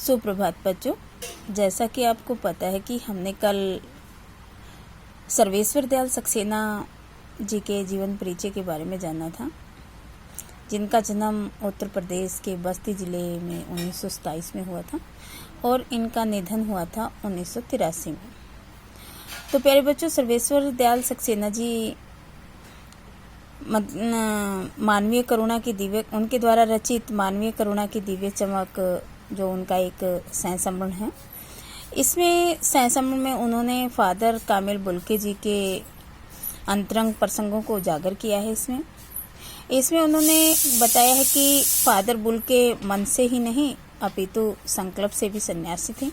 सुप्रभात बच्चों। जैसा कि आपको पता है कि हमने कल सर्वेश्वर दयाल सक्सेना जी के जीवन परिचय के बारे में जाना था, जिनका जन्म उत्तर प्रदेश के बस्ती ज़िले में 1927 में हुआ था और इनका निधन हुआ था 1983 में। तो प्यारे बच्चों, सर्वेश्वर दयाल सक्सेना जी मानवीय करुणा की दिव्य, उनके द्वारा रचित मानवीय करुणा की दिव्य चमक, जो उनका एक सहसंबंध है, इसमें सहसंबंध में उन्होंने फादर कामिल बुल्के जी के अंतरंग प्रसंगों को उजागर किया है। इसमें उन्होंने बताया है कि फादर बुल्के मन से ही नहीं अपितु संकल्प से भी सन्यासी थे।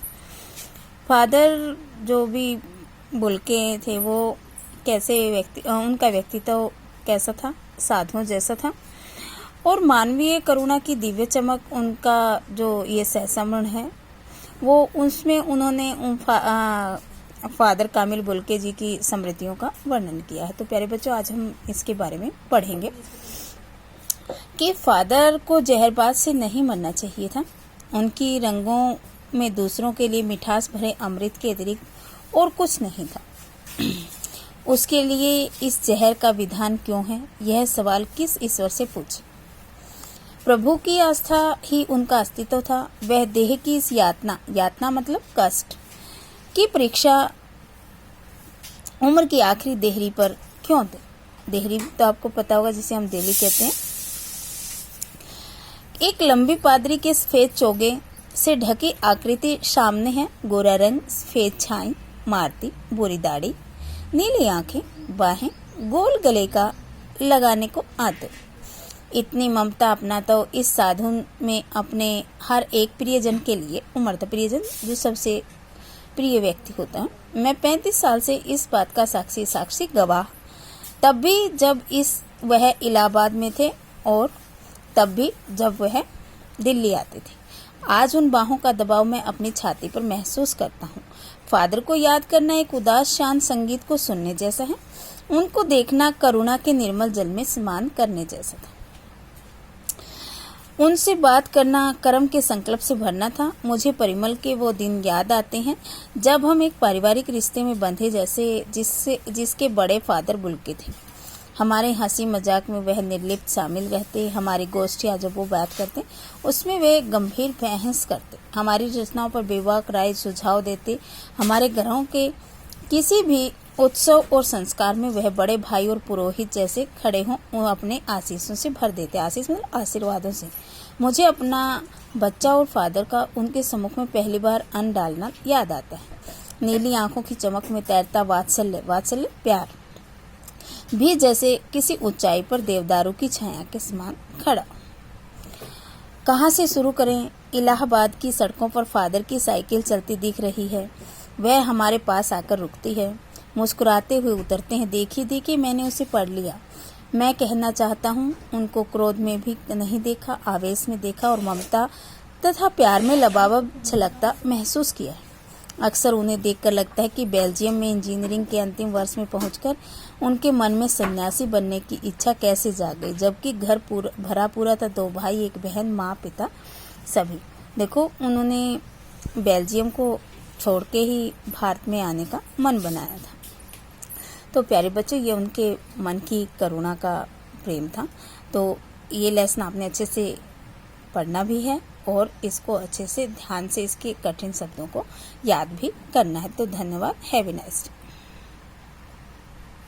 फादर जो भी बुल्के थे वो कैसे उनका व्यक्तित्व कैसा था, साधुओं जैसा था, और मानवीय करुणा की दिव्य चमक उनका जो ये सहसंबंध है वो उसमें उन्होंने फादर कामिल बुल्के जी की स्मृतियों का वर्णन किया है। तो प्यारे बच्चों, आज हम इसके बारे में पढ़ेंगे कि फादर को जहरबाज से नहीं मरना चाहिए था। उनकी रंगों में दूसरों के लिए मिठास भरे अमृत के अतिरिक्त और कुछ नहीं था। उसके लिए इस जहर का विधान क्यों है, यह सवाल किस ईश्वर से पूछे। प्रभु की आस्था ही उनका अस्तित्व था। वह देह की इस यातना मतलब कष्ट की परीक्षा उम्र की आखिरी देहरी पर क्यों दे। देहरी तो आपको पता होगा, जिसे हम देहरी कहते हैं। एक लंबी पादरी के सफेद चोगे से ढकी आकृति सामने है। गोरा रंग, सफेद छाई मारती, बुरी दाढ़ी, नीली आंखें, बाहें, गोल गले का लगाने को आते। इतनी ममता अपना तो इस साधु में अपने हर एक प्रियजन के लिए उमड़ता। प्रियजन जो सबसे प्रिय व्यक्ति होता है। मैं 35 साल से इस बात का साक्षी गवाह, तब भी जब वह इलाहाबाद में थे और तब भी जब वह दिल्ली आते थे। आज उन बाहों का दबाव मैं अपनी छाती पर महसूस करता हूँ। फादर को याद करना एक उदास शांत संगीत को सुनने जैसा है। उनको देखना करुणा के निर्मल जल में स्नान करने जैसा था। उनसे बात करना कर्म के संकल्प से भरना था। मुझे परिमल के वो दिन याद आते हैं जब हम एक पारिवारिक रिश्ते में बंधे जैसे जिसके बड़े फादर बुल्के थे। हमारे हंसी मजाक में वह निर्लिप्त शामिल रहते। हमारी गोष्ठियाँ जब वो बात करते उसमें वे गंभीर बहस करते। हमारी रचनाओं पर बेबाक राय सुझाव देते। हमारे घरों के किसी भी उत्सव और संस्कार में वह बड़े भाई और पुरोहित जैसे खड़े हों, वो अपने आशीषों से भर देते। आशीष मतलब आशीर्वादों से। मुझे अपना बच्चा और फादर का उनके सम्मुख में पहली बार अन्न डालना याद आता है। नीली आंखों की चमक में तैरता वात्सल्य प्यार भी जैसे किसी ऊंचाई पर देवदारू की छाया के समान खड़ा। कहाँ से शुरू करें। इलाहाबाद की सड़कों पर फादर की साइकिल चलती दिख रही है। वह हमारे पास आकर रुकती है, मुस्कुराते हुए उतरते हैं। देखिए मैंने उसे पढ़ लिया। मैं कहना चाहता हूँ, उनको क्रोध में भी नहीं देखा, आवेश में देखा और ममता तथा प्यार में लबालब छलकता महसूस किया है। अक्सर उन्हें देखकर लगता है कि बेल्जियम में इंजीनियरिंग के अंतिम वर्ष में पहुंचकर उनके मन में सन्यासी बनने की इच्छा कैसे जाग गई, जबकि घर भरा पूरा था। 2 भाई, 1 बहन, माँ, पिता सभी। देखो, उन्होंने बेल्जियम को छोड़ के ही भारत में आने का मन बनाया था। तो प्यारे बच्चों, ये उनके मन की करुणा का प्रेम था। तो ये लेसन आपने अच्छे से पढ़ना भी है और इसको अच्छे से ध्यान से इसके कठिन शब्दों को याद भी करना है। तो धन्यवाद। Have a nice day.